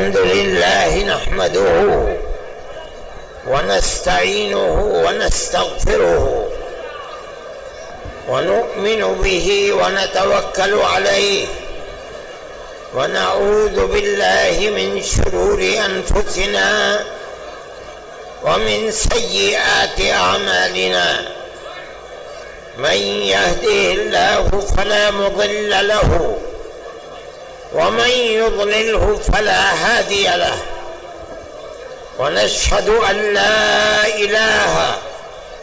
الحمد لله نحمده ونستعينه ونستغفره ونؤمن به ونتوكل عليه ونعوذ بالله من شرور أنفسنا ومن سيئات أعمالنا. من يهده الله فلا مضل له ومن يضلله فلا هادي له. ونشهد أن لا إله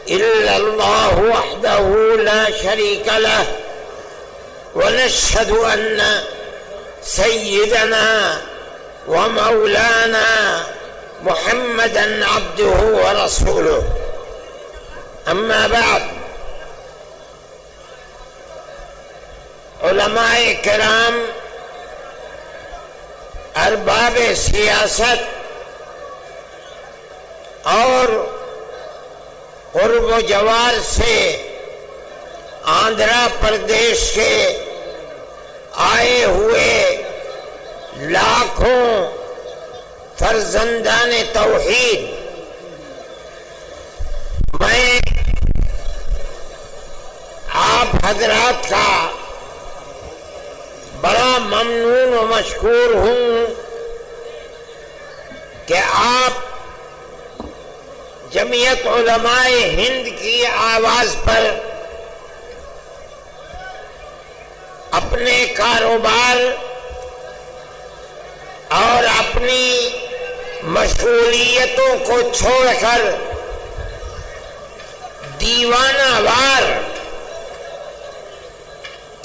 إلا الله وحده لا شريك له. ونشهد أن سيدنا ومولانا محمدًا عبده ورسوله. أما بعد، علماء کرام، ارباب سیاست اور قرب و جوار سے آندھرا پردیش کے آئے ہوئے لاکھوں فرزندان توحید، میں آپ حضرات کا بڑا ممنون و مشکور ہوں کہ آپ جمعیت علماء ہند کی آواز پر اپنے کاروبار اور اپنی مشغولیتوں کو چھوڑ کر دیوانہ وار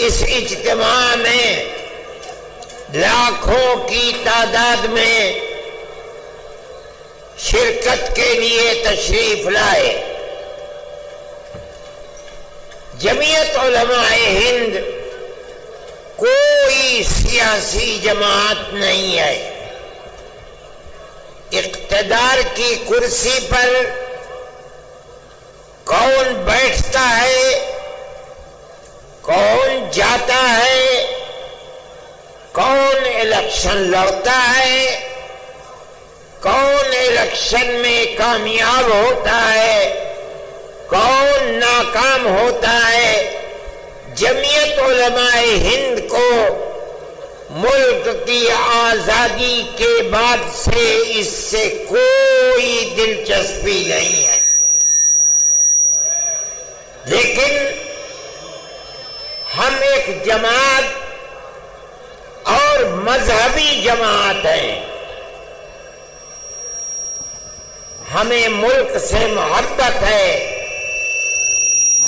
اس اجتماع میں لاکھوں کی تعداد میں شرکت کے لیے تشریف لائے. جمعیت علماء ہند کوئی سیاسی جماعت نہیں ہے. اقتدار کی کرسی پر کون بیٹھتا ہے، کون جاتا ہے، کون الیکشن لڑتا ہے، کون الیکشن میں کامیاب ہوتا ہے، کون ناکام ہوتا ہے، جمعیت علماء ہند کو ملک کی آزادی کے بعد سے اس سے کوئی دلچسپی نہیں ہے. لیکن ہم ایک جماعت اور مذہبی جماعت ہیں. ہمیں ملک سے محبت ہے،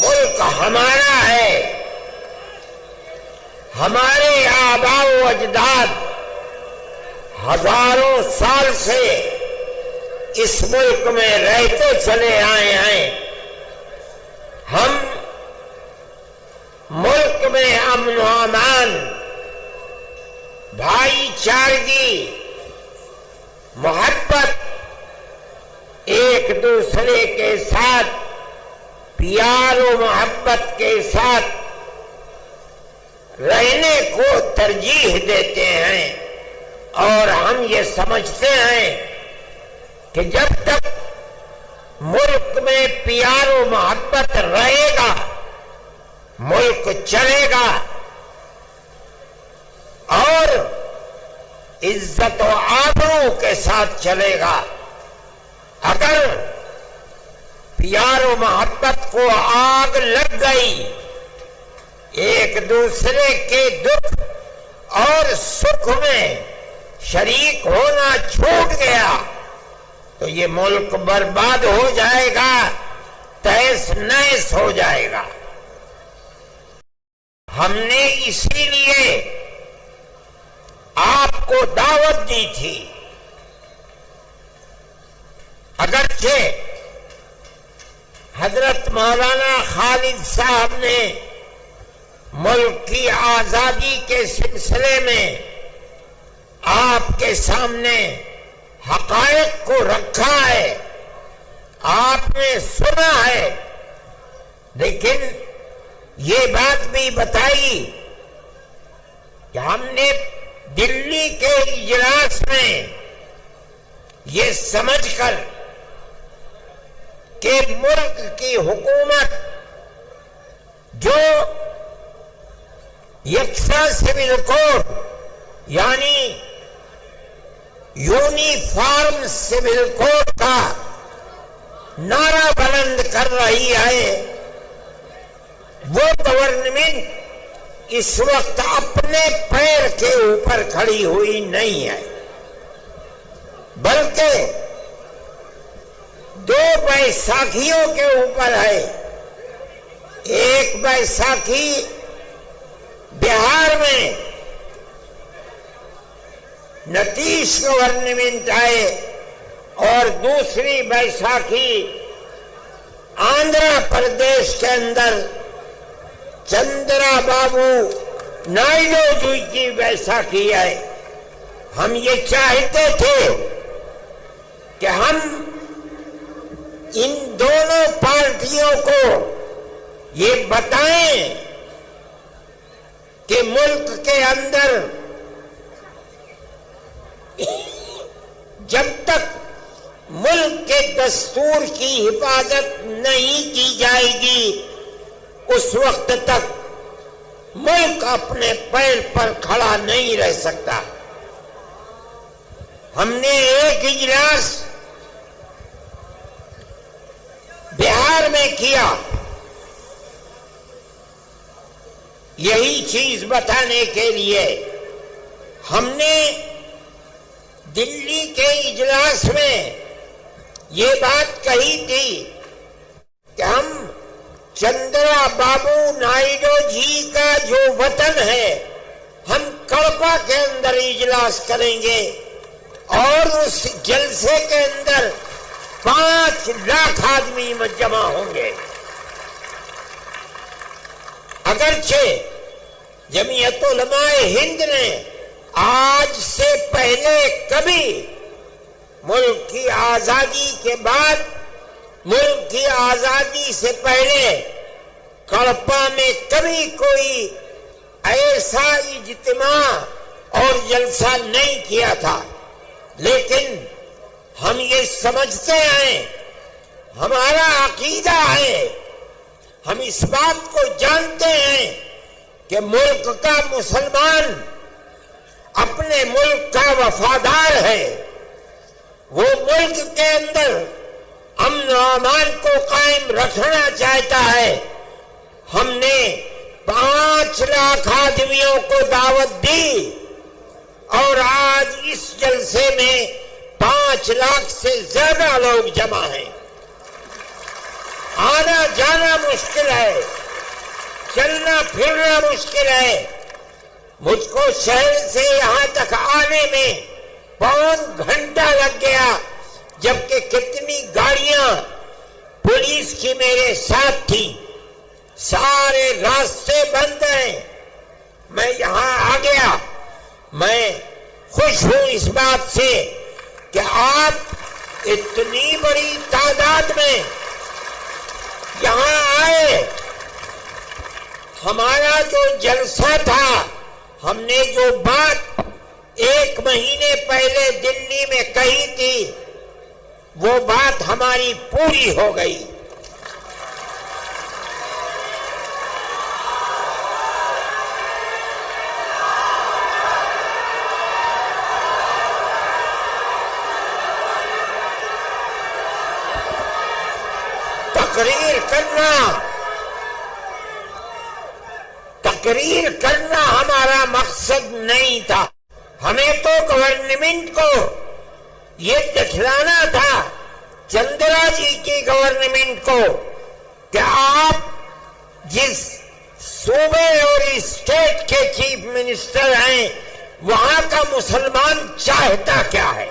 ملک ہمارا ہے. ہمارے آباء و اجداد ہزاروں سال سے اس ملک میں رہتے چلے آئے ہیں. ہم ملک میں امن و امان، بھائی چارگی، محبت، ایک دوسرے کے ساتھ پیار و محبت کے ساتھ رہنے کو ترجیح دیتے ہیں. اور ہم یہ سمجھتے ہیں کہ جب تک ملک میں پیار و محبت رہے گا ملک چلے گا اور عزت و آبرو کے ساتھ چلے گا. اگر پیار و محبت کو آگ لگ گئی، ایک دوسرے کے دکھ اور سکھ میں شریک ہونا چھوٹ گیا تو یہ ملک برباد ہو جائے گا، تہس نہس ہو جائے گا. ہم نے اسی لیے آپ کو دعوت دی تھی. اگرچہ حضرت مولانا خالد صاحب نے ملک کی آزادی کے سلسلے میں آپ کے سامنے حقائق کو رکھا ہے، آپ نے سنا ہے، لیکن یہ بات بھی بتائی کہ ہم نے دلی کے اجلاس میں یہ سمجھ کر کہ ملک کی حکومت جو یکساں سول کوڈ یعنی یونیفارم سول کوڈ کا نعرہ بلند کر رہی ہے، وہ گورنمنٹ اس وقت اپنے پیر کے اوپر کھڑی ہوئی نہیں ہے، بلکہ دو بیساکھیوں کے اوپر ہے۔ ایک بیساکھی بہار میں نتیش گورنمنٹ آئے اور دوسری بیساکھی آندھرا پردیش کے اندر چندرا بابو نائیڈو جی کی بیساکھی ہے۔ ہم یہ چاہتے تھے کہ ہم ان دونوں پارٹیوں کو یہ بتائیں کہ ملک کے اندر جب تک ملک کے دستور کی حفاظت نہیں کی جائے گی اس وقت تک ملک اپنے پیر پر کھڑا نہیں رہ سکتا۔ ہم نے ایک اجلاس بہار میں کیا، یہی چیز بتانے کے لیے۔ ہم نے دلی کے اجلاس میں یہ بات کہی تھی کہ ہم چندرا بابو نائیڈو جی کا جو وطن ہے ہم کڑپا کے اندر اجلاس کریں گے اور اس جلسے کے اندر 5 لاکھ آدمی جمع ہوں گے۔ اگرچہ جمعیت علماء ہند نے آج سے پہلے کبھی ملک کی آزادی کے بعد، ملک کی آزادی سے پہلے کڑپا میں کبھی کوئی ایسا اجتماع اور جلسہ نہیں کیا تھا، لیکن ہم یہ سمجھتے ہیں، ہمارا عقیدہ ہے، ہم اس بات کو جانتے ہیں کہ ملک کا مسلمان اپنے ملک کا وفادار ہے، وہ ملک کے اندر امن و امان کو قائم رکھنا چاہتا ہے۔ ہم نے 5 لاکھ آدمیوں کو دعوت دی اور آج اس جلسے میں 5 لاکھ سے زیادہ لوگ جمع ہیں۔ آنا جانا مشکل ہے، چلنا پھرنا مشکل ہے۔ مجھ کو شہر سے یہاں تک آنے میں 5 گھنٹہ لگ گیا، جبکہ کتنی گاڑیاں پولیس کی میرے ساتھ تھی، سارے راستے بند ہیں۔ میں یہاں آ گیا، میں خوش ہوں اس بات سے کہ آپ اتنی بڑی تعداد میں یہاں آئے۔ ہمارا جو جلسہ تھا، ہم نے جو بات 1 مہینے پہلے دلی میں کہی تھی، وہ بات ہماری پوری ہو گئی۔ تقریر کرنا ہمارا مقصد نہیں تھا، ہمیں تو گورنمنٹ کو یہ دکھلانا تھا، چندرا جی کی گورنمنٹ کو، کہ آپ جس صوبے اور اسٹیٹ کے چیف منسٹر ہیں وہاں کا مسلمان چاہتا کیا ہے۔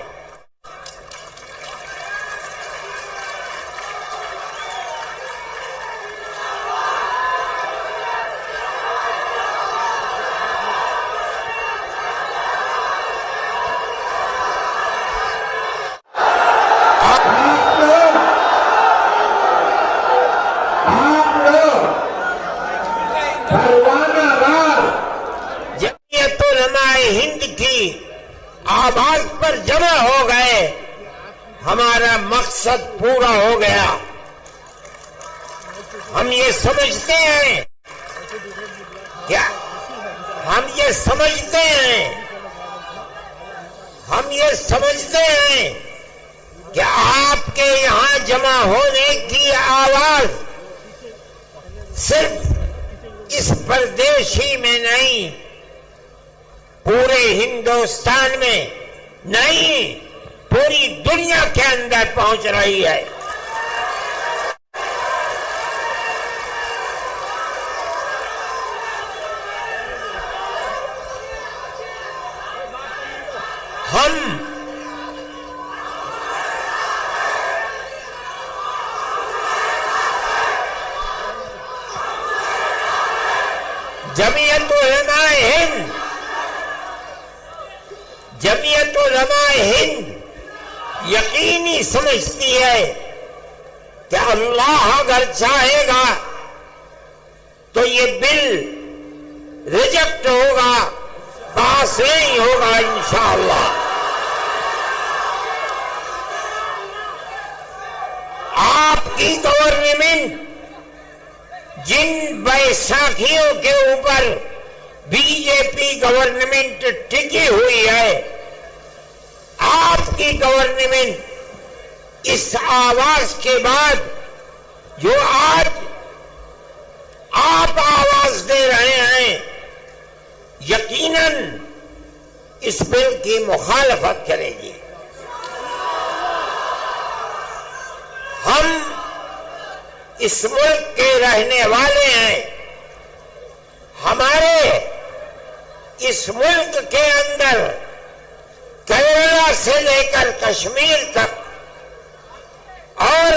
جمعیت علماء ہند کی آواز پر جمع ہو گئے ہمارا مقصد پورا ہو گیا. ہم یہ سمجھتے ہیں کیا ہم یہ سمجھتے ہیں کہ آپ کے یہاں جمع ہونے کی آواز صرف اس پردیشی میں نہیں، پورے ہندوستان میں نہیں، پوری دنیا کے اندر پہنچ رہی ہے. ہم جمعیت علماء ہند یقینی سمجھتی ہے کہ اللہ اگر چاہے گا تو یہ بل ریجیکٹ ہوگا، پاس نہیں ہوگا انشاءاللہ. آپ کی گورنمنٹ جن بیساکھیوں کے اوپر بی جے پی گورنمنٹ ٹکی ہوئی ہے، آپ کی گورنمنٹ اس آواز کے بعد جو آج آپ آواز دے رہے ہیں، یقیناً اس بل کی مخالفت کرے گی. ہم اس ملک کے رہنے والے ہیں. ہمارے اس ملک کے اندر کیرلا سے لے کر کشمیر تک اور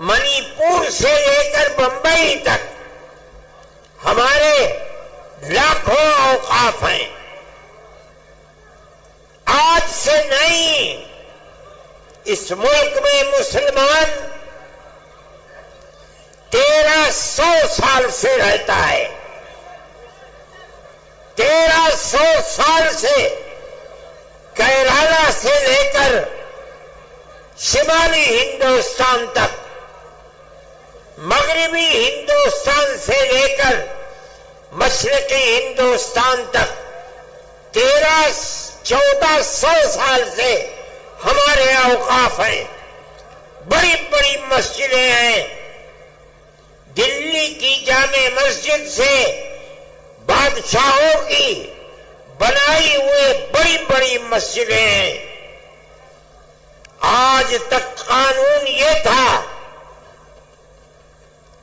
منی پور سے لے کر بمبئی تک ہمارے لاکھوں اوقاف ہیں. آج سے نہیں، اس ملک میں مسلمان 1300 سال سے رہتا ہے. 1300 سال سے کیرالہ سے لے کر شمالی ہندوستان تک، مغربی ہندوستان سے لے کر مشرقی ہندوستان تک 1300-1400 سال سے ہمارے اوقاف ہیں. بڑی بڑی مسجدیں ہیں. دلی کی جامع مسجد سے بادشاہوں کی بنائی ہوئے بڑی بڑی مسجدیں ہیں. آج تک قانون یہ تھا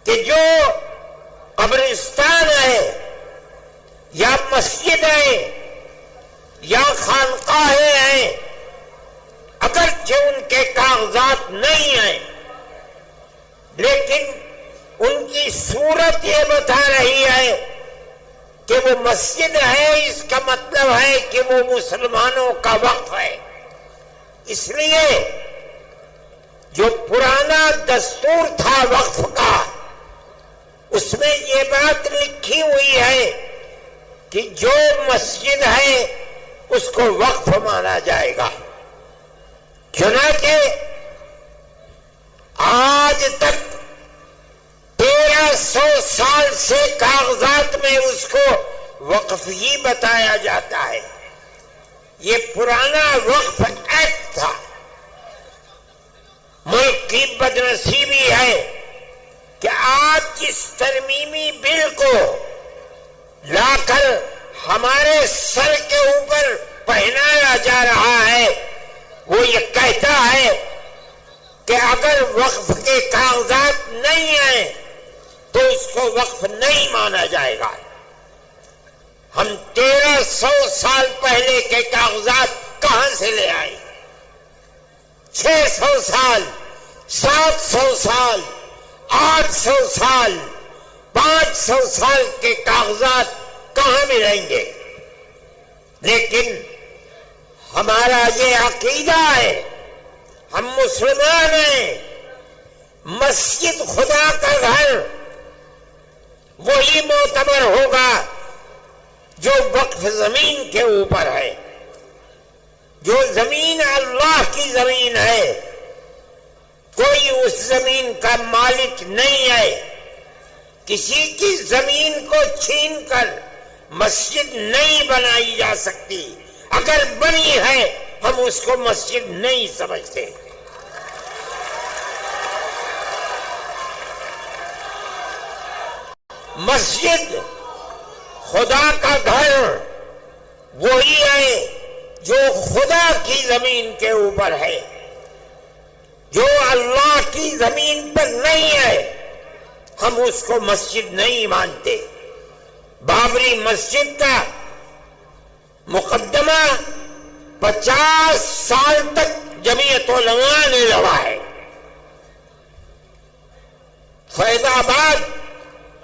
کہ جو قبرستان ہے یا مسجد ہے یا خانقاہیں ہیں، اگرچہ ان کے کاغذات نہیں ہیں، لیکن ان کی صورت یہ بتا رہی ہے کہ وہ مسجد ہے. اس کا مطلب ہے کہ وہ مسلمانوں کا وقف ہے. اس لیے جو پرانا دستور تھا وقف کا، اس میں یہ بات لکھی ہوئی ہے کہ جو مسجد ہے اس کو وقف مانا جائے گا. چنانچہ آج تک 1300 سال سے کاغذات میں اس کو وقف ہی بتایا جاتا ہے. یہ پرانا وقف ایکٹ تھا. ملک کی بدنصیبی ہے کہ آج جس ترمیمی بل کو لا کر ہمارے سر کے اوپر پہنایا جا رہا ہے، وہ یہ کہتا ہے کہ اگر وقف کے کاغذات نہیں ہیں تو اس کو وقف نہیں مانا جائے گا. ہم 1300 سال پہلے کے کاغذات کہاں سے لے آئے؟ 600 سال، 700 سال، 800 سال، 500 سال کے کاغذات کہاں ملیں گے؟ لیکن ہمارا یہ عقیدہ ہے، ہم مسلمان ہیں. مسجد خدا کا گھر وہی معتبر ہوگا جو وقف زمین کے اوپر ہے. جو زمین اللہ کی زمین ہے اس زمین کا مالک نہیں ہے. کسی کی زمین کو چھین کر مسجد نہیں بنائی جا سکتی. اگر بنی ہے ہم اس کو مسجد نہیں سمجھتے. مسجد خدا کا گھر وہی ہے جو خدا کی زمین کے اوپر ہے. جو اللہ کی زمین پر نہیں ہے ہم اس کو مسجد نہیں مانتے. بابری مسجد کا مقدمہ 50 سال تک جمعیت علماء نے لڑا ہے. فیض آباد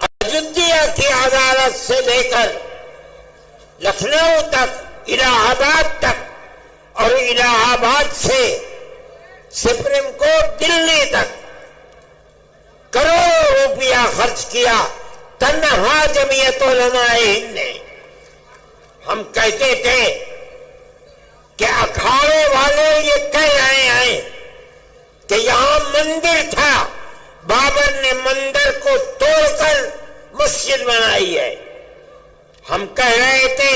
اجودھیا کی عدالت سے لے کر لکھنؤ تک، الہ آباد تک، اور الہ آباد سے سپریم کورٹ دلی تک کروڑوں روپیہ خرچ کیا تنہا جمعیت علماء ہند نے. ہم کہتے تھے کہ اکھاڑے والے یہ کہہ رہے ہیں کہ یہاں مندر تھا، بابر نے مندر کو توڑ کر مسجد بنائی ہے. ہم کہہ رہے تھے،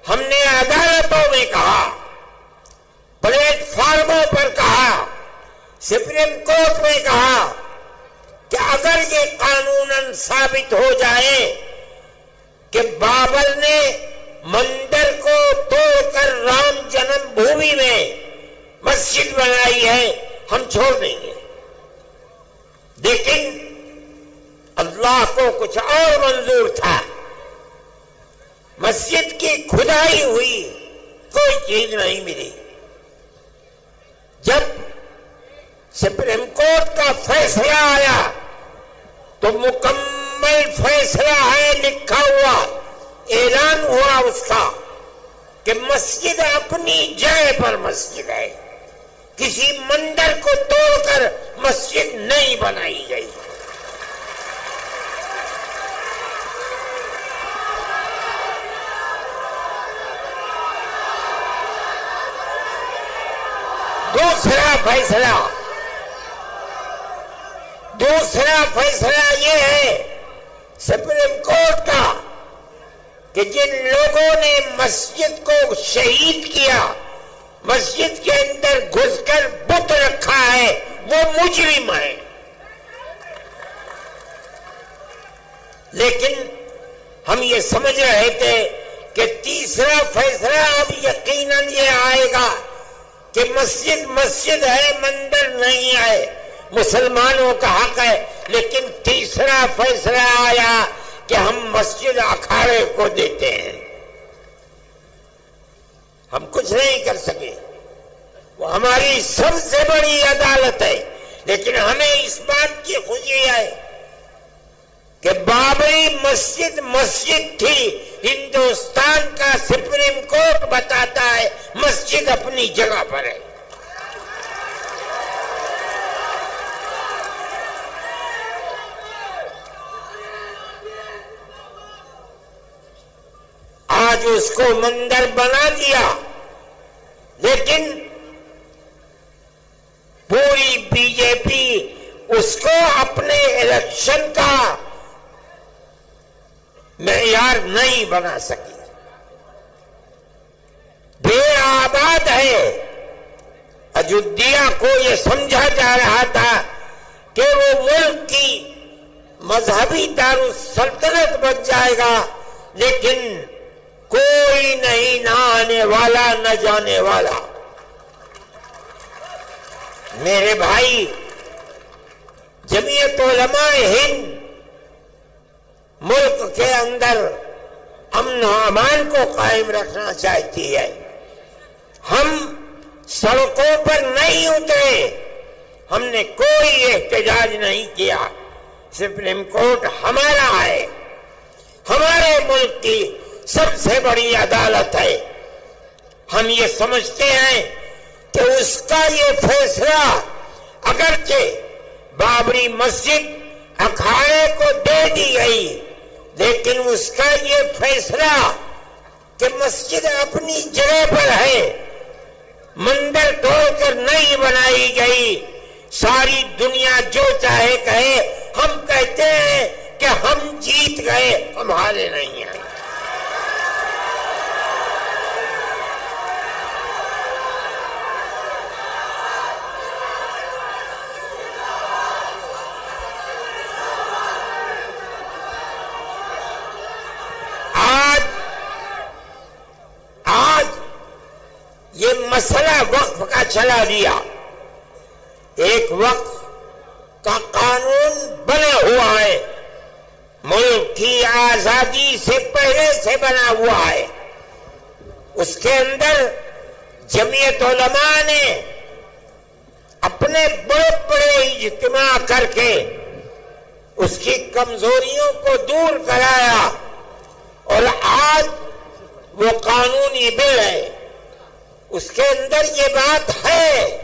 ہم نے عدالتوں میں کہا، پلیٹ فارموں پر کہا، سپریم کورٹ میں کہا کہ اگر یہ قانوناً ثابت ہو جائے کہ بابر نے مندر کو توڑ کر رام جنم بھومی میں مسجد بنائی ہے، ہم چھوڑ دیں گے. لیکن اللہ کو کچھ اور منظور تھا. مسجد کی کھدائی ہوئی، کوئی چیز نہیں ملی. جب سپریم کورٹ کا فیصلہ آیا تو مکمل فیصلہ ہے، لکھا ہوا، اعلان ہوا اس کا کہ مسجد اپنی جگہ پر مسجد ہے. کسی مندر کو توڑ کر مسجد نہیں بنائی گئی. دوسرا فیصلہ یہ ہے سپریم کورٹ کا کہ جن لوگوں نے مسجد کو شہید کیا، مسجد کے اندر گھس کر بت رکھا ہے، وہ مجرم ہے. لیکن ہم یہ سمجھ رہے تھے کہ تیسرا فیصلہ اب یقیناً یہ آئے گا کہ مسجد مسجد ہے، مندر نہیں ہے، مسلمانوں کا حق ہے. لیکن تیسرا فیصلہ آیا کہ ہم مسجد اکھاڑے کو دیتے ہیں. ہم کچھ نہیں کر سکے، وہ ہماری سب سے بڑی عدالت ہے. لیکن ہمیں اس بات کی خوشی ہے کہ بابری مسجد مسجد تھی. ہندوستان کا سپریم کورٹ بتاتا ہے مسجد اپنی جگہ پر ہے. آج اس کو مندر بنا دیا، لیکن پوری بی جے پی اس کو اپنے الیکشن کا معیار نہیں بنا سکی. بے آباد ہے. اجودھیا کو یہ سمجھا جا رہا تھا کہ وہ ملک کی مذہبی دارالسلطنت بن جائے گا، لیکن کوئی نہیں، نہ آنے والا نہ جانے والا. میرے بھائی، جمعیت علماء ہند ملک کے اندر امن و امان کو قائم رکھنا چاہتی ہے. ہم سڑکوں پر نہیں اترے، ہم نے کوئی احتجاج نہیں کیا. سپریم کورٹ ہمارا ہے، ہمارے ملک کی سب سے بڑی عدالت ہے. ہم یہ سمجھتے ہیں کہ اس کا یہ فیصلہ اگرچہ بابری مسجد اکھاڑے کو دے دی گئی، لیکن اس کا یہ فیصلہ کہ مسجد اپنی جگہ پر ہے، مندر توڑ کر نہیں بنائی گئی، ساری دنیا جو چاہے کہے، ہم کہتے ہیں کہ ہم جیت گئے، ہم ہارے نہیں ہیں۔ آج یہ مسئلہ وقف کا چلا دیا، ایک وقف کا قانون بنا ہوا ہے، ملک کی آزادی سے پہلے سے بنا ہوا ہے، اس کے اندر جمعیت علماء نے اپنے بڑے بڑے اجتماع کر کے اس کی کمزوریوں کو دور کرایا، اور آج وہ قانونی بل ہے، اس کے اندر یہ بات ہے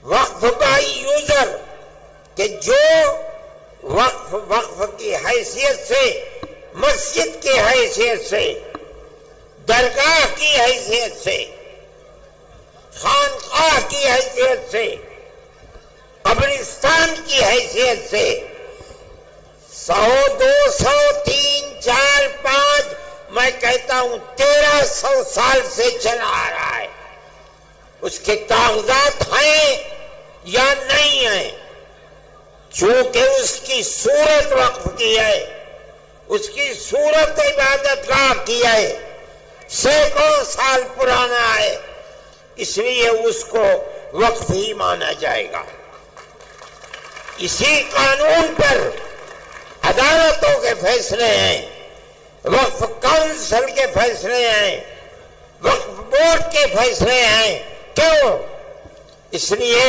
وقف بائی یوزر کہ جو وقف کی حیثیت سے، مسجد کی حیثیت سے، درگاہ کی حیثیت سے، خانقاہ کی حیثیت سے، قبرستان کی حیثیت سے 100 200 3 4 5 میں کہتا ہوں 1300 سال سے چلا آ رہا ہے، اس کے کاغذات ہیں یا نہیں ہیں، چونکہ اس کی صورت وقف کی ہے، اس کی صورت عبادت گاہ کی ہے، سینکڑوں سال پرانا ہے، اس لیے اس کو وقف ہی مانا جائے گا۔ اسی قانون پر عدالتوں کے فیصلے ہیں، وقف کونسل کے فیصلے ہیں، وقف بورڈ کے فیصلے ہیں۔ کیوں؟ اس لیے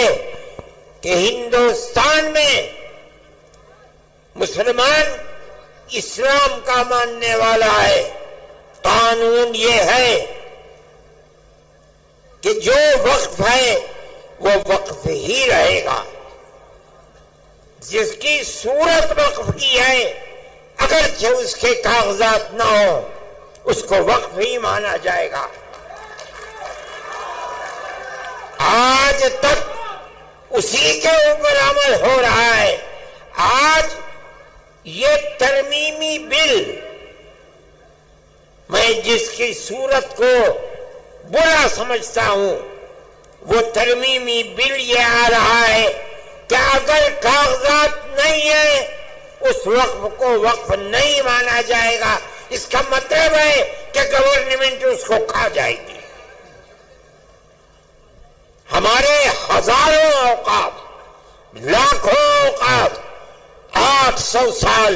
کہ ہندوستان میں مسلمان اسلام کا ماننے والا ہے، قانون یہ ہے کہ جو وقف ہے وہ وقف ہی رہے گا، جس کی صورت وقف کی ہے اگرچہ اس کے کاغذات نہ ہو، اس کو وقف ہی مانا جائے گا۔ آج تک اسی کے اوپر عمل ہو رہا ہے۔ آج یہ ترمیمی بل، میں جس کی صورت کو برا سمجھتا ہوں، وہ ترمیمی بل یہ آ رہا ہے کہ اگر کاغذات نہیں ہیں اس وقف کو وقف نہیں مانا جائے گا۔ اس کا مطلب ہے کہ گورنمنٹ اس کو کھا جائے گی۔ ہمارے ہزاروں اوقاف، لاکھوں اوقاف، 800 سال،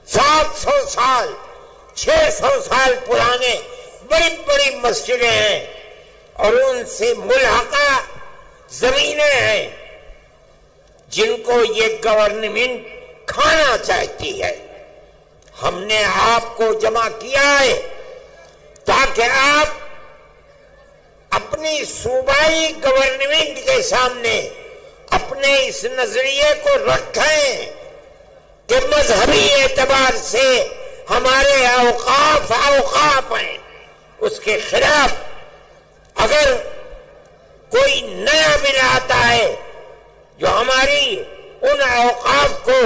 700 سال، 600 سال پرانے بڑی بڑی مسجدیں ہیں اور ان سے ملحقہ زمینیں ہیں جن کو یہ گورنمنٹ کھانا چاہتی ہے۔ ہم نے آپ کو جمع کیا ہے تاکہ آپ اپنی صوبائی گورنمنٹ کے سامنے اپنے اس نظریے کو رکھیں کہ مذہبی اعتبار سے ہمارے اوقاف ہیں، اس کے خلاف اگر کوئی نیا بل آتا ہے جو ہماری ان اوقاف کو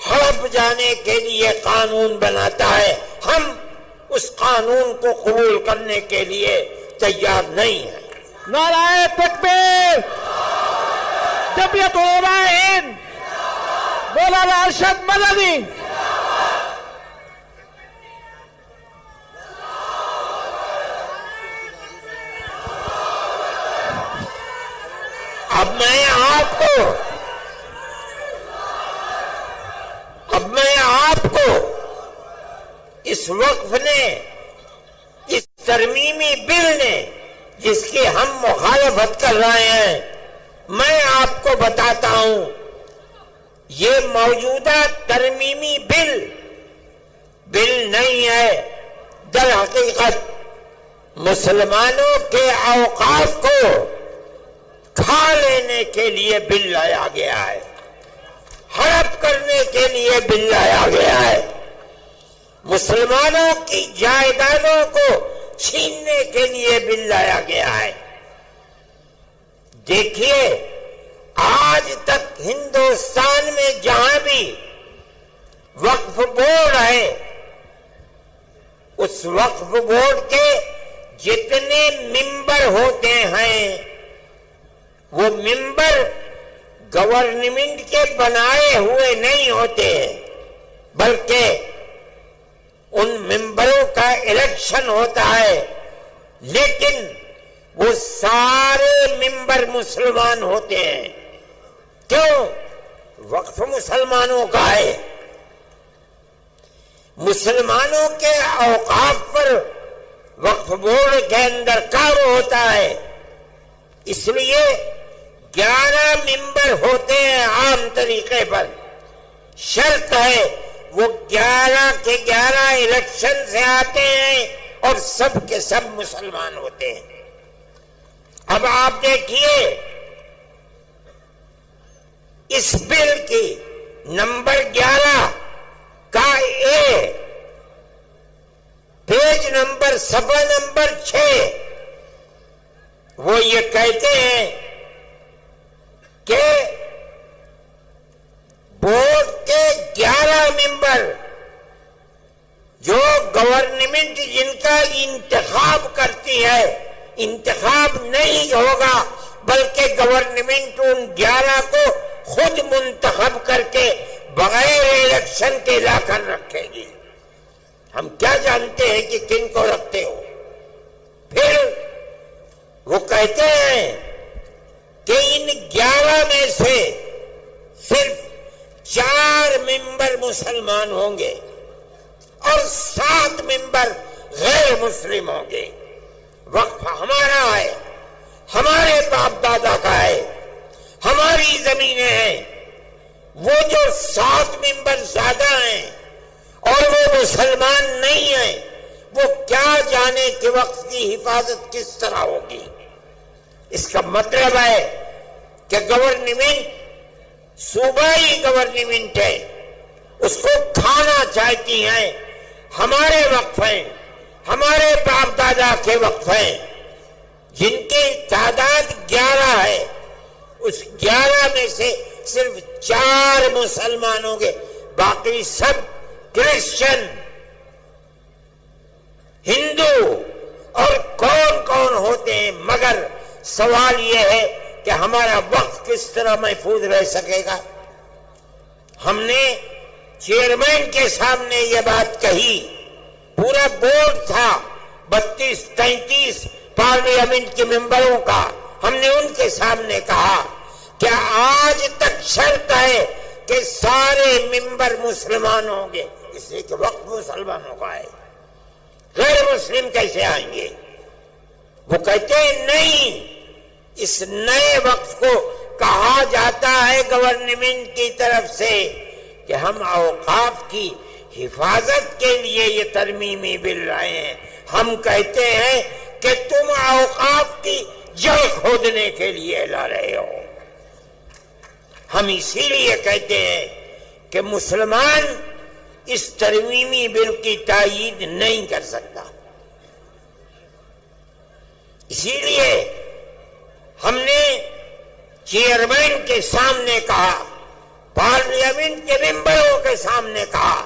ہڑپ جانے کے لیے قانون بناتا ہے، ہم اس قانون کو قبول کرنے کے لیے تیار نہیں ہیں۔ نعرہ تکبیر، جمعیت علماء ہند، مولانا ارشد مدنی۔ اب میں آپ کو اس وقف نے، اس ترمیمی بل نے جس کی ہم مخالفت کر رہے ہیں، میں آپ کو بتاتا ہوں یہ موجودہ ترمیمی بل نہیں ہے، در حقیقت مسلمانوں کے اوقاف کو کھا لینے کے لیے بل لایا گیا ہے، ہڑپ کرنے کے لیے بل لایا گیا ہے، مسلمانوں کی جائیدادوں کو چھیننے کے لیے بل لایا گیا ہے۔ دیکھیے آج تک ہندوستان میں جہاں بھی وقف بورڈ ہے، اس وقف بورڈ کے جتنے ممبر ہوتے ہیں وہ ممبر گورنمنٹ کے بنائے ہوئے نہیں ہوتے، بلکہ ان ممبروں کا الیکشن ہوتا ہے، لیکن وہ سارے ممبر مسلمان ہوتے ہیں۔ کیوں؟ وقف مسلمانوں کا ہے، مسلمانوں کے اوقاف پر وقف بورڈ کے اندر کام ہوتا ہے، اس لیے 11 ممبر ہوتے ہیں عام طریقے پر، شرط ہے وہ 11 کے 11 الیکشن سے آتے ہیں اور سب کے سب مسلمان ہوتے ہیں۔ اب آپ دیکھیے اس بل کی نمبر 11 کا اے، پیج نمبر صفحہ نمبر 6، وہ یہ کہتے ہیں کہ بورڈ کے 11 ممبر جو گورنمنٹ جن کا انتخاب کرتی ہے، انتخاب نہیں ہوگا بلکہ گورنمنٹ ان 11 کو خود منتخب کر کے بغیر الیکشن کے لا کر رکھے گی۔ ہم کیا جانتے ہیں کہ کن کو رکھتے ہو؟ پھر وہ کہتے ہیں کہ ان 11 میں سے صرف 4 ممبر مسلمان ہوں گے اور 7 ممبر غیر مسلم ہوں گے۔ وقف ہمارا ہے، ہمارے باپ دادا کا ہے، ہماری زمینیں ہیں۔ وہ جو 7 ممبر زیادہ ہیں اور وہ مسلمان نہیں ہیں، وہ کیا جانے کہ وقف کی حفاظت کس طرح ہوگی۔ اس کا مطلب ہے کہ گورنمنٹ صوبائی گورنمنٹ ہے، اس کو کھانا چاہتی ہیں۔ ہمارے وقف ہیں، ہمارے باپ دادا کے وقف ہیں، جن کی تعداد 11 ہے، اس 11 میں سے صرف 4 مسلمان ہوں گے، باقی سب کرسچن، ہندو اور کون ہوتے ہیں۔ مگر سوال یہ ہے کہ ہمارا وقف کس طرح محفوظ رہ سکے گا؟ ہم نے چیئرمین کے سامنے یہ بات کہی، پورا بورڈ تھا 32-33 پارلیمنٹ کے ممبروں کا، ہم نے ان کے سامنے کہا کہ آج تک شرط ہے کہ سارے ممبر مسلمان ہوں گے، اس لیے کہ وقف مسلمانوں کا ہے، غیر مسلم کیسے آئیں گے؟ وہ کہتے ہیں نہیں، اس نئے وقف کو کہا جاتا ہے گورنمنٹ کی طرف سے کہ ہم اوقاف کی حفاظت کے لیے یہ ترمیمی بل لائے ہیں۔ ہم کہتے ہیں کہ تم اوقاف کی جڑ کھودنے کے لیے لا رہے ہو۔ ہم اسی لیے کہتے ہیں کہ مسلمان اس ترمیمی بل کی تائید نہیں کر سکتا۔ اسی لیے ہم نے چیئرمین کے سامنے کہا، پارلیمنٹ کے ممبروں کے سامنے کہا،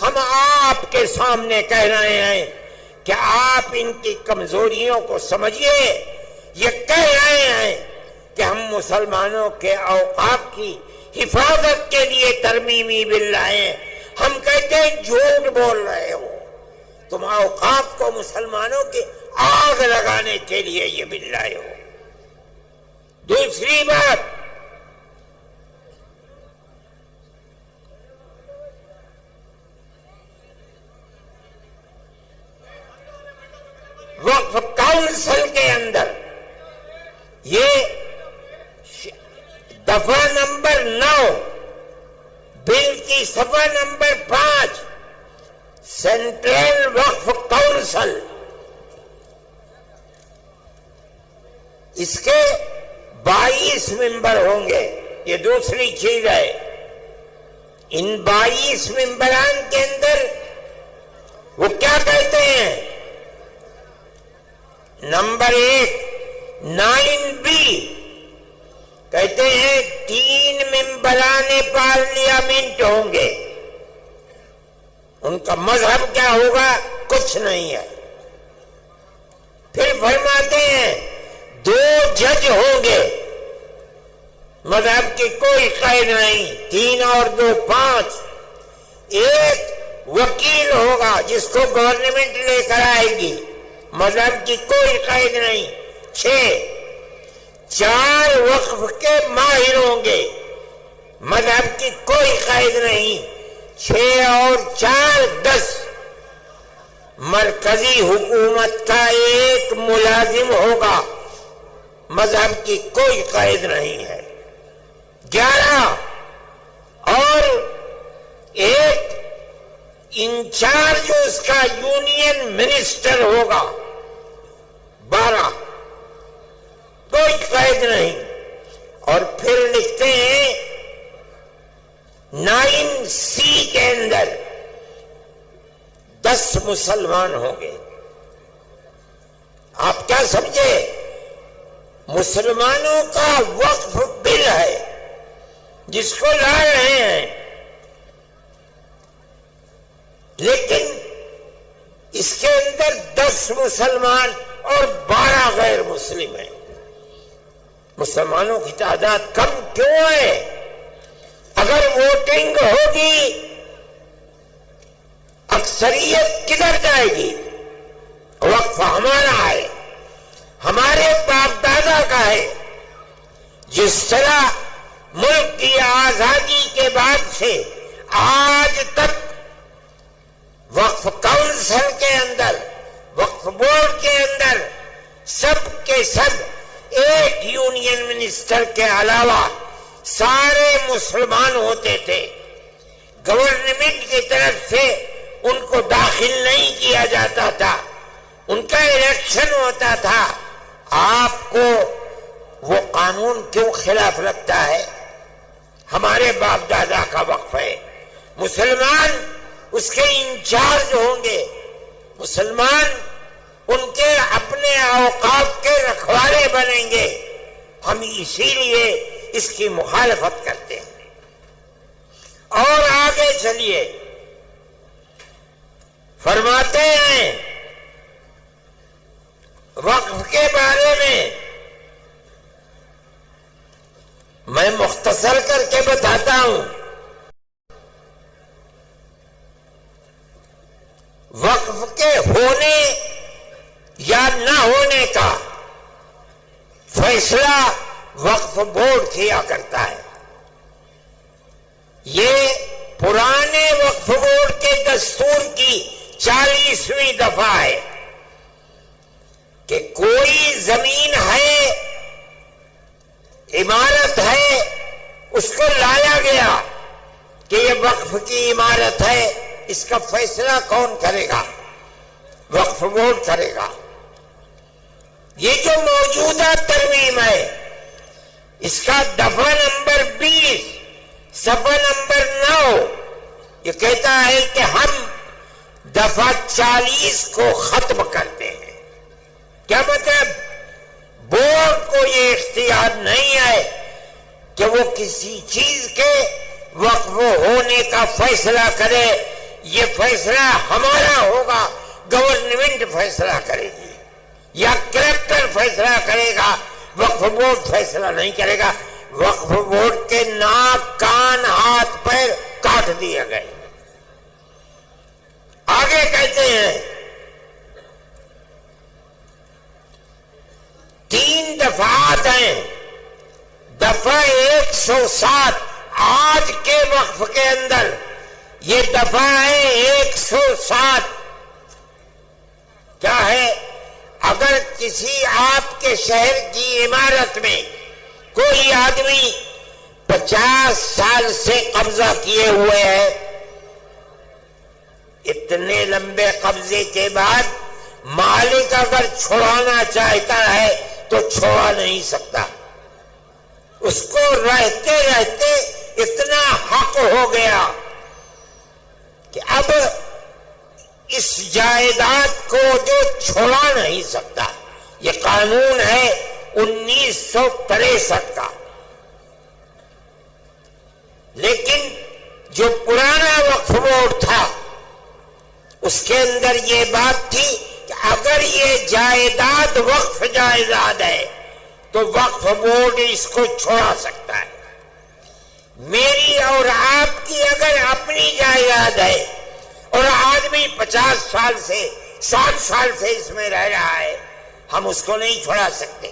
ہم آپ کے سامنے کہہ رہے ہیں کہ آپ ان کی کمزوریوں کو سمجھیے۔ یہ کہہ رہے ہیں کہ ہم مسلمانوں کے اوقاف کی حفاظت کے لیے ترمیمی بل لائے ہیں۔ ہم کہتے ہیں جھوٹ بول رہے ہو، تم اوقاف کو مسلمانوں کی آگ لگانے کے لیے یہ بل لائے ہو۔ دوسری بات، وقف کونسل کے اندر یہ دفعہ نمبر 9 بل کی صفحہ نمبر 5، سینٹرل وقف کونسل، اس کے 22 ممبر ہوں گے۔ یہ دوسری چیز ہے، ان 22 ممبران کے اندر وہ کیا کہتے ہیں؟ نمبر 1 9B کہتے ہیں 3 ممبران پارلیمنٹ ہوں گے، ان کا مذہب کیا ہوگا؟ کچھ نہیں ہے۔ پھر فرماتے ہیں 2 جج ہوں گے، مذہب کی کوئی قید نہیں، 3 اور 2 5۔ 1 وکیل ہوگا جس کو گورنمنٹ لے کر آئے گی، مذہب کی کوئی قید نہیں۔ 6 4 وقف کے ماہر ہوں گے، مذہب کی کوئی قید نہیں۔ 6 اور 4 10 مرکزی حکومت کا 1 ملازم ہوگا، مذہب کی کوئی قید نہیں ہے۔ 11 اور 1 انچارج اس کا یونین منسٹر ہوگا، 12 کوئی قید نہیں۔ اور پھر لکھتے ہیں 9C کے اندر 10 مسلمان ہوں گے۔ آپ کیا سمجھے؟ مسلمانوں کا وقف بل ہے جس کو لا رہے ہیں، لیکن اس کے اندر 10 مسلمان اور 12 غیر مسلم ہیں۔ مسلمانوں کی تعداد کم کیوں ہے؟ اگر ووٹنگ ہوگی اکثریت کدھر جائے گی؟ وقف ہمارا ہے، ہمارے باپ دادا کا ہے۔ جس طرح ملک کی آزادی کے بعد سے آج تک وقف کونسل کے اندر، وقف بورڈ کے اندر سب کے سب ایک یونین منسٹر کے علاوہ سارے مسلمان ہوتے تھے، گورنمنٹ کی طرف سے ان کو داخل نہیں کیا جاتا تھا، ان کا الیکشن ہوتا تھا۔ آپ کو وہ قانون کیوں خلاف لگتا ہے؟ ہمارے باپ دادا کا وقف ہے، مسلمان اس کے انچارج ہوں گے، مسلمان ان کے اپنے اوقاف کے رکھوالے بنیں گے۔ ہم اسی لیے اس کی مخالفت کرتے ہیں۔ اور آگے چلیے، فرماتے ہیں وقف کے بارے میں میں مختصر کر کے بتاتا ہوں۔ وقف کے ہونے یا نہ ہونے کا فیصلہ وقف بورڈ کیا کرتا ہے۔ یہ پرانے وقف بورڈ کے دستور کی 40ویں دفعہ ہے کہ کوئی زمین ہے، عمارت ہے، اس کو لایا گیا کہ یہ وقف کی عمارت ہے، اس کا فیصلہ کون کرے گا؟ وقف بورڈ کرے گا۔ یہ جو موجودہ ترمیم ہے، اس کا دفعہ نمبر 20 صفحہ نمبر 9 یہ کہتا ہے کہ ہم دفعہ 40 کو ختم کرتے ہیں۔ کیا مطلب؟ بورڈ کو یہ اختیار نہیں ہے کہ وہ کسی چیز کے وقف ہونے کا فیصلہ کرے، یہ فیصلہ ہمارا ہوگا، گورنمنٹ فیصلہ کرے گی یا کلکٹر فیصلہ کرے گا، وقف بورڈ فیصلہ نہیں کرے گا۔ وقف بورڈ کے ناک، کان، ہاتھ، پیر کاٹ دیے گئے۔ آگے کہتے ہیں 3 دفعات ہیں۔ دفعہ 107 آج کے وقف کے اندر، یہ دفعہ ہے 107۔ کیا ہے؟ اگر کسی آپ کے شہر کی عمارت میں کوئی آدمی 50 سال سے قبضہ کیے ہوئے ہے، اتنے لمبے قبضے کے بعد مالک اگر چھڑانا چاہتا ہے تو چھوڑا نہیں سکتا، اس کو رہتے رہتے اتنا حق ہو گیا کہ اب اس جائیداد کو جو چھوڑا نہیں سکتا۔ یہ قانون ہے 1963 کا، بورڈ تھا اس کے اندر یہ بات تھی کہ اگر یہ جائیداد وقف جائیداد ہے تو وقف بورڈ اس کو چھوڑا سکتا ہے. میری اور آپ کی اگر اپنی جائیداد ہے اور آدمی 50 سال سے 60 سال سے اس میں رہ رہا ہے ہم اس کو نہیں چھوڑا سکتے.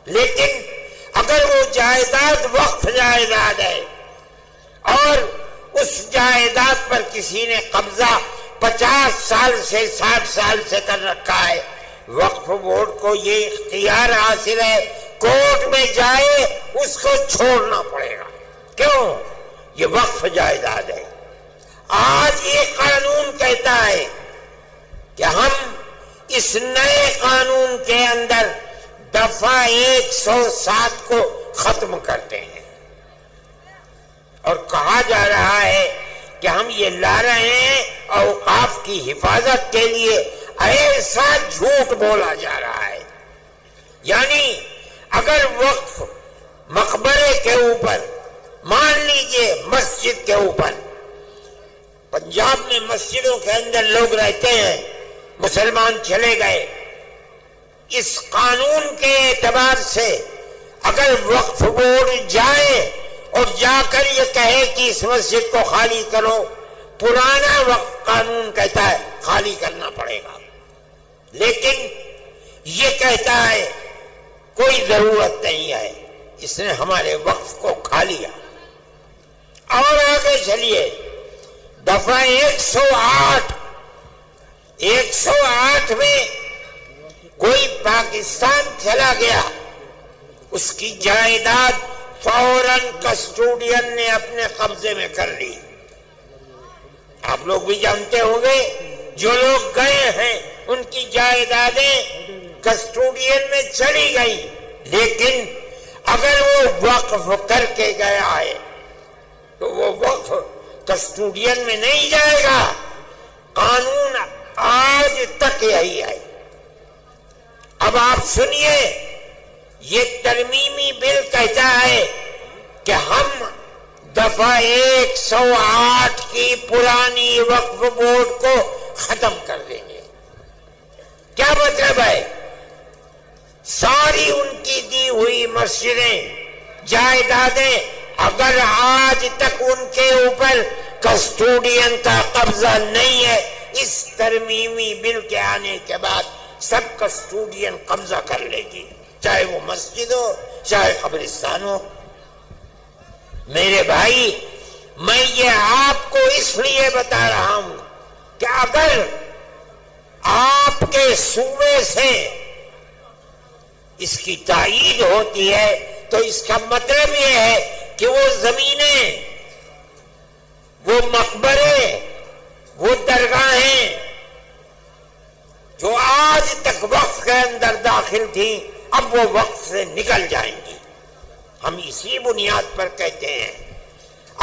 لیکن اگر وہ جائیداد وقف جائیداد ہے اور اس جائیداد پر کسی نے قبضہ 50 سال سے 60 سال سے کر رکھا ہے وقف بورڈ کو یہ اختیار حاصل ہے کورٹ میں جائے اس کو چھوڑنا پڑے گا. کیوں؟ یہ وقف جائیداد ہے. آج یہ قانون کہتا ہے کہ ہم اس نئے قانون کے اندر دفعہ 107 کو ختم کرتے ہیں اور کہا جا رہا ہے کہ ہم یہ لا رہے ہیں اوقاف کی حفاظت کے لیے. ایسا جھوٹ بولا جا رہا ہے. یعنی اگر وقف مقبرے کے اوپر مان لیجئے مسجد کے اوپر پنجاب میں مسجدوں کے اندر لوگ رہتے ہیں مسلمان چلے گئے اس قانون کے اعتبار سے اگر وقف بورڈ جائے اور جا کر یہ کہے کہ اس مسجد کو خالی کرو پرانا وقف قانون کہتا ہے خالی کرنا پڑے گا. لیکن یہ کہتا ہے کوئی ضرورت نہیں ہے اس نے ہمارے وقف کو کھا لیا. اور آگے چلیے دفعہ 108 میں کوئی پاکستان چلا گیا اس کی جائیداد فوراً کسٹوڈین نے اپنے قبضے میں کر لی. آپ لوگ بھی جانتے ہوں گے جو لوگ گئے ہیں ان کی جائیدادیں کسٹوڈین میں چلی گئی. لیکن اگر وہ وقف کر کے گیا ہے تو وہ وقف کسٹوڈین میں نہیں جائے گا. قانون آج تک یہی ہے. اب آپ سنیے یہ ترمیمی بل کہتا ہے کہ ہم دفعہ 108 کی پرانی وقف بورڈ کو ختم کر دیں گے. کیا مطلب ہے؟ ساری ان کی دی ہوئی مسجدیں جائیدادیں اگر آج تک ان کے اوپر کسٹوڈین کا قبضہ نہیں ہے اس ترمیمی بل کے آنے کے بعد سب کسٹوڈین قبضہ کر لے گی چاہے وہ مسجد ہو چاہے قبرستان ہو. میرے بھائی میں یہ آپ کو اس لیے بتا رہا ہوں کہ اگر آپ کے صوبے سے اس کی تائید ہوتی ہے تو اس کا مطلب یہ ہے کہ وہ زمینیں وہ مقبرے وہ درگاہیں جو آج تک وقف کے اندر داخل تھیں اب وہ وقف سے نکل جائیں گی. ہم اسی بنیاد پر کہتے ہیں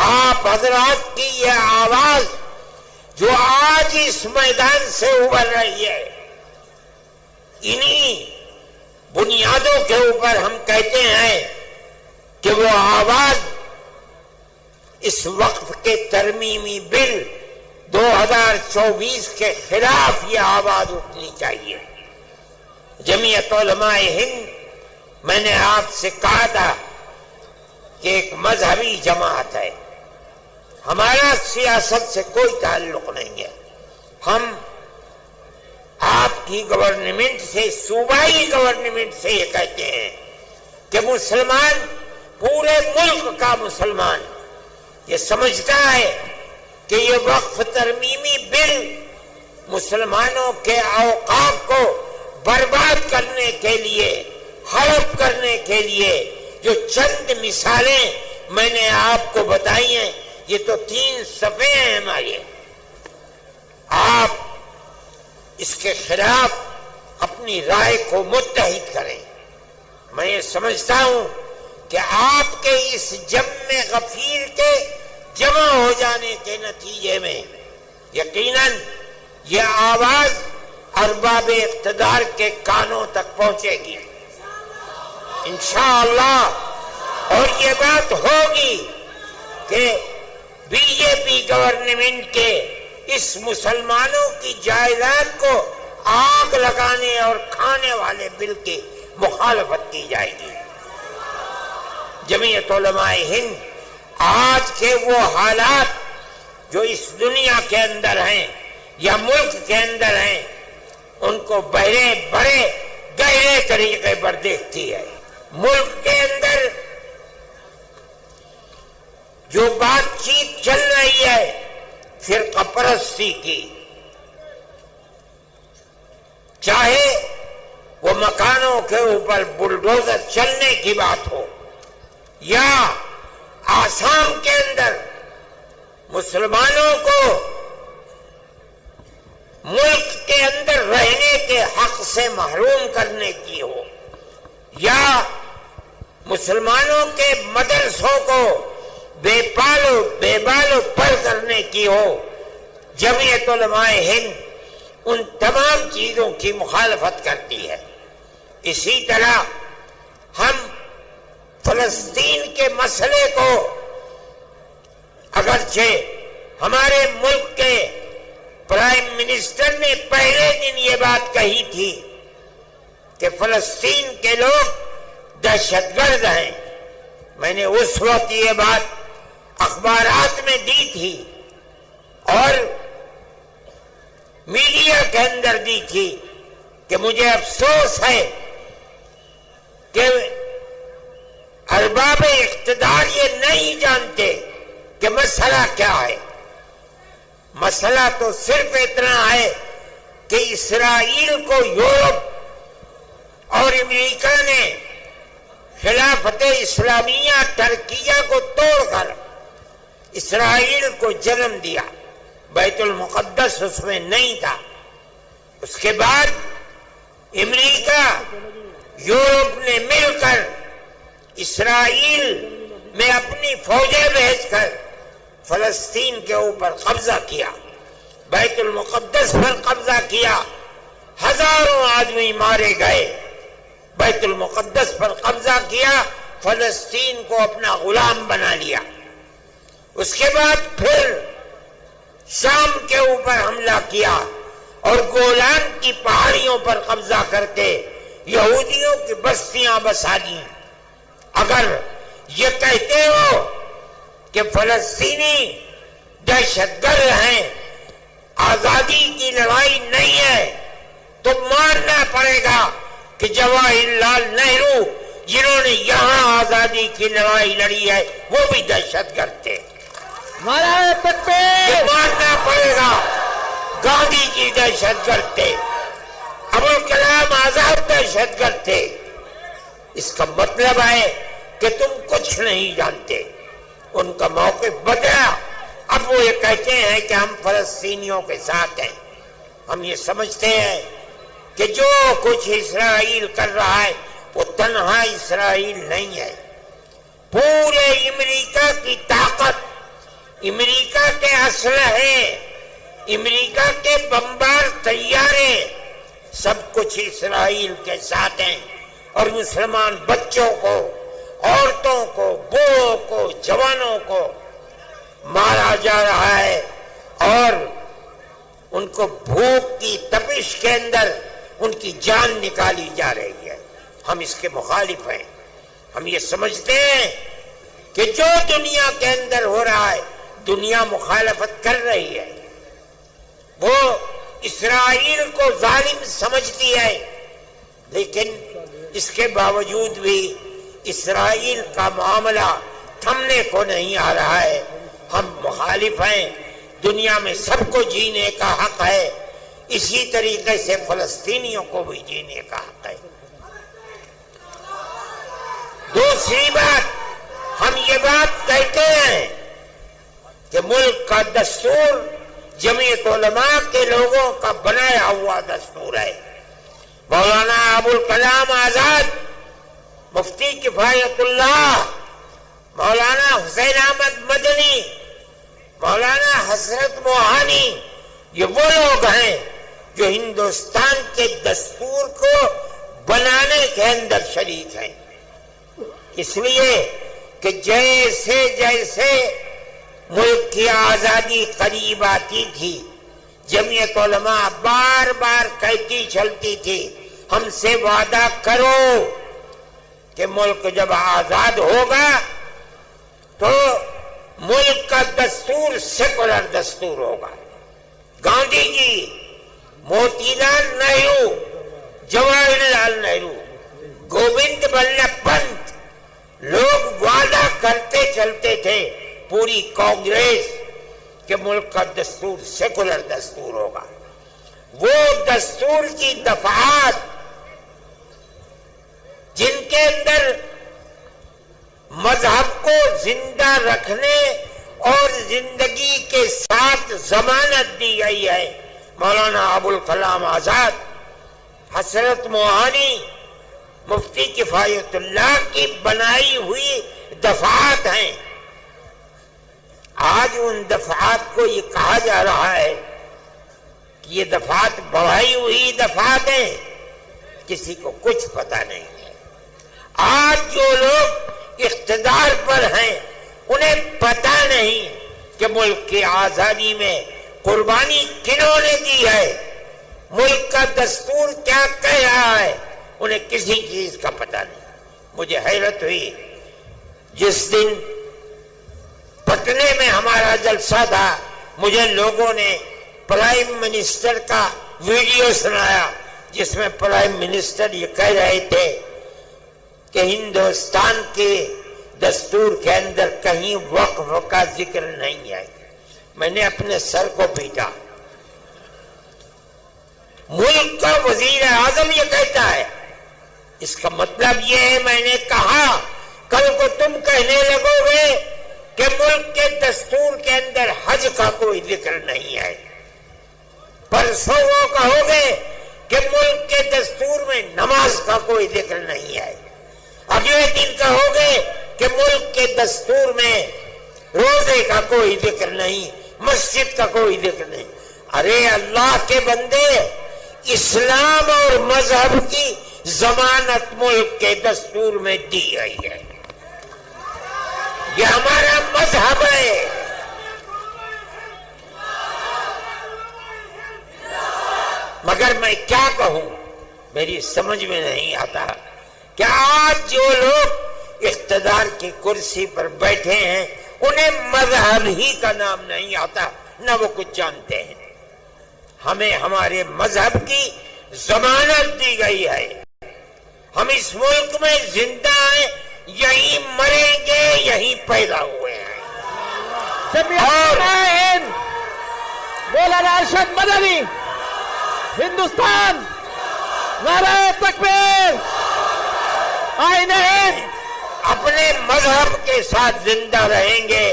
آپ حضرات کی یہ آواز جو آج اس میدان سے ابھر رہی ہے انہی بنیادوں کے اوپر ہم کہتے ہیں کہ وہ آواز اس وقف کے ترمیمی بل 2024 کے خلاف یہ آواز اٹھنی چاہیے. جمعیت علماء ہند میں نے آپ سے کہا تھا کہ ایک مذہبی جماعت ہے ہمارا سیاست سے کوئی تعلق نہیں ہے. ہم آپ کی گورنمنٹ سے صوبائی گورنمنٹ سے یہ کہتے ہیں کہ مسلمان پورے ملک کا مسلمان یہ سمجھتا ہے کہ یہ وقف ترمیمی بل مسلمانوں کے اوقاف کو برباد کرنے کے لیے ہڑپ کرنے کے لیے جو چند مثالیں میں نے آپ کو بتائی ہیں یہ تو 3 صفحے ہیں ہمارے. آپ اس کے خلاف اپنی رائے کو متحد کریں. میں یہ سمجھتا ہوں کہ آپ کے اس جمع غفیر کے جمع ہو جانے کے نتیجے میں یقیناً یہ آواز ارباب اقتدار کے کانوں تک پہنچے گی انشاءاللہ. اور یہ بات ہوگی کہ بی جے پی گورنمنٹ کے اس مسلمانوں کی جائیداد کو آگ لگانے اور کھانے والے بل کی مخالفت کی جائے گی۔ جمعیت علماء ہند آج کے وہ حالات جو اس دنیا کے اندر ہیں یا ملک کے اندر ہیں ان کو بڑے گہرے طریقے پر دیکھتی ہے۔ ملک کے اندر جو بات چیت چل رہی ہے فرقہ پرستی کی، چاہے وہ مکانوں کے اوپر بلڈوزر چلنے کی بات ہو یا آسام کے اندر مسلمانوں کو ملک کے اندر رہنے کے حق سے محروم کرنے کی ہو یا مسلمانوں کے مدرسوں کو بے بالو پر کرنے کی ہو، جمعیت علماء ہند ان تمام چیزوں کی مخالفت کرتی ہے۔ اسی طرح ہم فلسطین کے مسئلے کو اگرچہ ہمارے ملک کے پرائم منسٹر نے پہلے دن یہ بات کہی تھی کہ فلسطین کے لوگ دہشت گرد ہیں، میں نے اس وقت یہ بات اخبارات میں دی تھی اور میڈیا کے اندر دی تھی کہ مجھے افسوس ہے کہ ارباب اقتدار یہ نہیں جانتے کہ مسئلہ کیا ہے۔ مسئلہ تو صرف اتنا ہے کہ اسرائیل کو یورپ اور امریکہ نے خلافت اسلامیہ ترکیہ کو توڑ کر اسرائیل کو جنم دیا، بیت المقدس اس میں نہیں تھا۔ اس کے بعد امریکہ یورپ نے مل کر اسرائیل میں اپنی فوجیں بھیج کر فلسطین کے اوپر قبضہ کیا، بیت المقدس پر قبضہ کیا، ہزاروں آدمی مارے گئے، بیت المقدس پر قبضہ کیا، فلسطین کو اپنا غلام بنا لیا۔ اس کے بعد پھر شام کے اوپر حملہ کیا اور گولان کی پہاڑیوں پر قبضہ کر کے یہودیوں کی بستیاں بسا دی۔ اگر یہ کہتے ہو کہ فلسطینی دہشت گرد ہیں، آزادی کی لڑائی نہیں ہے، تو ماننا پڑے گا کہ جواہر لال نہرو جنہوں نے یہاں آزادی کی لڑائی لڑی ہے وہ بھی دہشت گرد تھے۔ نعرہ تکبیر! یہ ماننا پڑے گا گاندھی جی دہشت گرد تھے، ابوالکلام آزاد دہشت گرد تھے۔ اس کا مطلب ہے کہ تم کچھ نہیں جانتے۔ ان کا موقف بدلا، اب وہ یہ کہتے ہیں کہ ہم فلسطینیوں کے ساتھ ہیں۔ ہم یہ سمجھتے ہیں کہ جو کچھ اسرائیل کر رہا ہے وہ تنہا اسرائیل نہیں ہے، پورے امریکہ کی طاقت، امریکہ کے اسلحے، امریکہ کے بمبار طیارے، سب کچھ اسرائیل کے ساتھ ہیں، اور مسلمان بچوں کو، عورتوں کو، بوڑھوں کو، جوانوں کو مارا جا رہا ہے اور ان کو بھوک کی تپش کے اندر ان کی جان نکالی جا رہی ہے۔ ہم اس کے مخالف ہیں۔ ہم یہ سمجھتے ہیں کہ جو دنیا کے اندر ہو رہا ہے دنیا مخالفت کر رہی ہے، وہ اسرائیل کو ظالم سمجھتی ہے، لیکن اس کے باوجود بھی اسرائیل کا معاملہ تھمنے کو نہیں آ رہا ہے۔ ہم مخالف ہیں، دنیا میں سب کو جینے کا حق ہے، اسی طریقے سے فلسطینیوں کو بھی جینے کا حق ہے۔ دوسری بات، ہم یہ بات کہتے ہیں کہ ملک کا دستور جمعیت علماء کے لوگوں کا بنایا ہوا دستور ہے۔ مولانا ابوالکلام آزاد، مفتی کفایت اللہ، مولانا حسین احمد مدنی، مولانا حسرت موہانی، یہ وہ لوگ ہیں جو ہندوستان کے دستور کو بنانے کے اندر شریک ہیں۔ اس لیے کہ جیسے جیسے ملک کی آزادی قریب آتی تھی، جمعیت علماء بار بار کہتی چلتی تھی ہم سے وعدہ کرو کہ ملک جب آزاد ہوگا تو ملک کا دستور سیکولر دستور ہوگا۔ گاندھی جی، موتی لال نہرو، جواہر لال نہرو، گووند بلبھ پنت، لوگ وعدہ کرتے چلتے تھے، پوری کانگریس، کہ ملک کا دستور سیکولر دستور ہوگا۔ وہ دستور کی دفعات جن کے اندر مذہب کو زندہ رکھنے اور زندگی کے ساتھ ضمانت دی گئی ہے، مولانا ابوالکلام آزاد، حضرت موہانی، مفتی کفایت اللہ کی بنائی ہوئی دفعات ہیں۔ آج ان دفعات کو یہ کہا جا رہا ہے کہ یہ دفعات بڑھائی ہوئی دفعات ہیں، کسی کو کچھ پتہ نہیں ہے۔ آج جو لوگ اقتدار پر ہیں انہیں پتہ نہیں کہ ملک کی آزادی میں قربانی کنہوں نے دی ہے، ملک کا دستور کیا کہہ رہا ہے، انہیں کسی چیز کا پتہ نہیں۔ مجھے حیرت ہوئی جس دن پٹنے میں ہمارا جلسہ تھا، مجھے لوگوں نے پرائم منسٹر کا ویڈیو سنایا جس میں پرائم منسٹر یہ کہہ رہے تھے کہ ہندوستان کے دستور کے اندر کہیں وقف کا ذکر نہیں ہے۔ میں نے اپنے سر کو پیٹا۔ ملک کا وزیر اعظم یہ کہتا ہے، اس کا مطلب یہ ہے، میں نے کہا کل کو تم کہنے لگو گے کہ ملک کے دستور کے اندر حج کا کوئی ذکر نہیں ہے، پرسوں وہ کہو گے کہ ملک کے دستور میں نماز کا کوئی ذکر نہیں ہے، اگلے دن کہو گے کہ ملک کے دستور میں روزے کا کوئی ذکر نہیں، مسجد کا کوئی ذکر نہیں۔ ارے اللہ کے بندے، اسلام اور مذہب کی ضمانت ملک کے دستور میں دی گئی ہے، یہ ہمارا مذہب ہے۔ مگر میں کیا کہوں، میری سمجھ میں نہیں آتا کہ آج جو لوگ اقتدار کی کرسی پر بیٹھے ہیں انہیں مذہب ہی کا نام نہیں آتا، نہ وہ کچھ جانتے ہیں۔ ہمیں ہمارے مذہب کی ضمانت دی گئی ہے، ہم اس ملک میں زندہ ہیں، یہیں مریں گے، یہیں پیدا ہوئے ہیں۔ اور مولانا ارشد مدنی، ہندوستان، نعرہ تکبیر، آئین ہند۔ اپنے مذہب کے ساتھ زندہ رہیں گے۔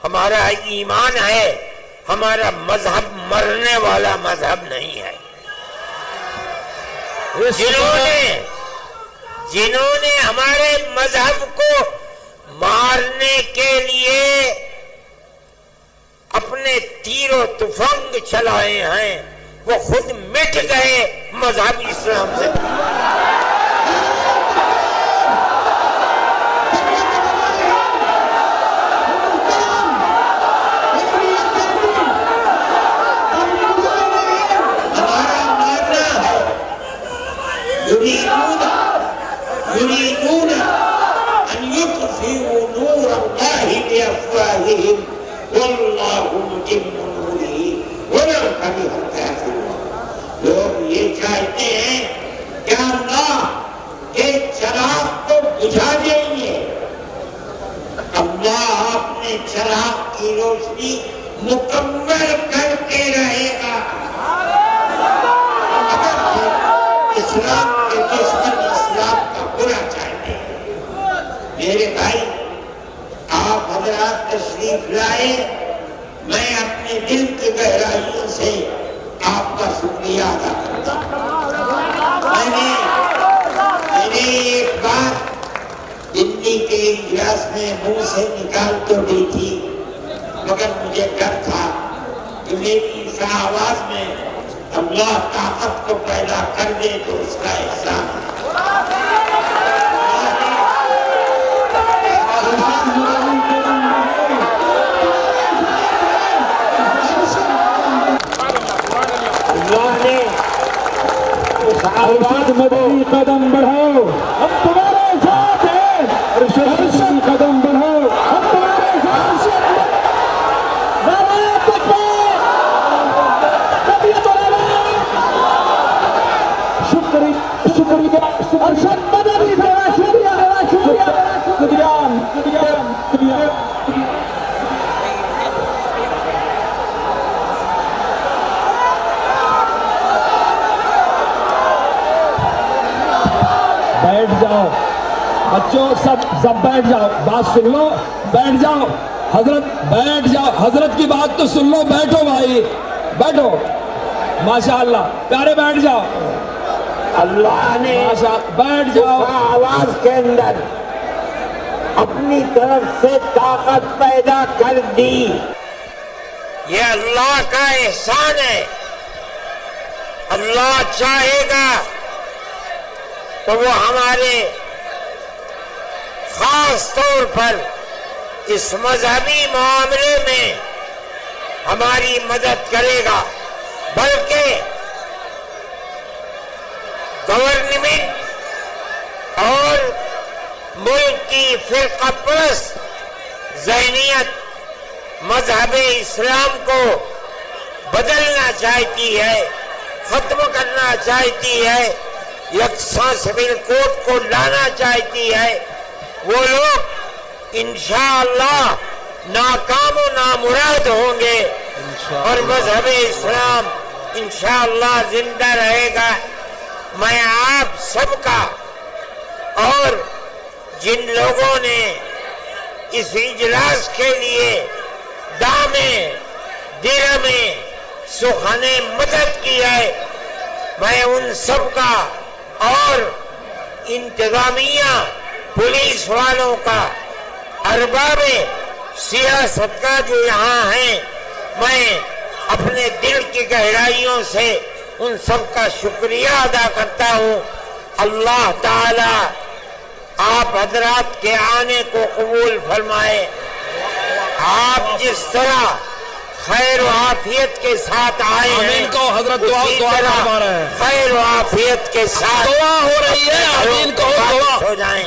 ہمارا ایمان ہے، ہمارا مذہب مرنے والا مذہب نہیں ہے۔ جنہوں نے ہمارے مذہب کو مارنے کے لیے اپنے تیر و تفنگ چلائے ہیں وہ خود مٹ گئے مذہب اسلام سے۔ يريدون أن يطفئوا نور الله بأفواههم والله متم نوره ولو كره الكافرون۔ لوگ یہ چاہتے ہیں کہ اللہ کے چراغ کو بجھا دیں گے، اللہ اپنے چراغ کی روشنی مکمل کر کے رہے گا۔ اسلام کے دشمن اسلام کا برا چاہتے ہیں۔ میرے بھائی، آپ حضرات تشریف لائے، میں اپنے دل کی گہرائیوں سے آپ کا شکریہ ادا کرتا ہوں۔ میں نے ایک بات دلی کے اجلاس میں منہ سے نکال تو دی تھی، مگر مجھے ڈر تھا کہ میری اس آواز میں اللہ طاقت کو پیدا کر دے تو اس کا احسان ہے۔ ارشد قدم بڑھاؤ ہم تمہارے ساتھ ہیں ارشد قدم بڑھاؤ ہم تمہارے ساتھ ہیں نعرہ تکبیر طبیعت العلم شکریہ ارشد مدنی شکریہ بیٹھ جاؤ بچوں سب بیٹھ جاؤ بات سن لو بیٹھ جاؤ حضرت بیٹھ جاؤ حضرت کی بات تو سن لو بیٹھو بھائی بیٹھو ماشاءاللہ پیارے بیٹھ جاؤ اللہ نے بیٹھ جاؤ آواز کے اندر اپنی طرف سے طاقت پیدا کر دی. یہ اللہ کا احسان ہے. اللہ چاہے گا تو وہ ہمارے خاص طور پر اس مذہبی معاملے میں ہماری مدد کرے گا، بلکہ گورنمنٹ اور ملک کی فرقہ پرست ذہنیت مذہب اسلام کو بدلنا چاہتی ہے، ختم کرنا چاہتی ہے، یکساں سول کوڈ کو لانا چاہتی ہے. وہ لوگ انشاءاللہ ناکام و نامراد ہوں گے اور مذہب اسلام انشاءاللہ زندہ رہے گا. میں آپ سب کا اور جن لوگوں نے اس اجلاس کے لیے دامیں درہمیں سخنے مدد کی ہے، میں ان سب کا اور انتظامیہ پولیس والوں کا ارباب سیاست کا جو یہاں ہیں، میں اپنے دل کی گہرائیوں سے ان سب کا شکریہ ادا کرتا ہوں. اللہ تعالی آپ حضرات کے آنے کو قبول فرمائے. آپ جس طرح خیر و عافیت کے ساتھ آئے ہیں، حضرت اسی طرح خیر و عافیت کے ساتھ دعا ہو رہی ہے. آمین کہو. ہو جائیں.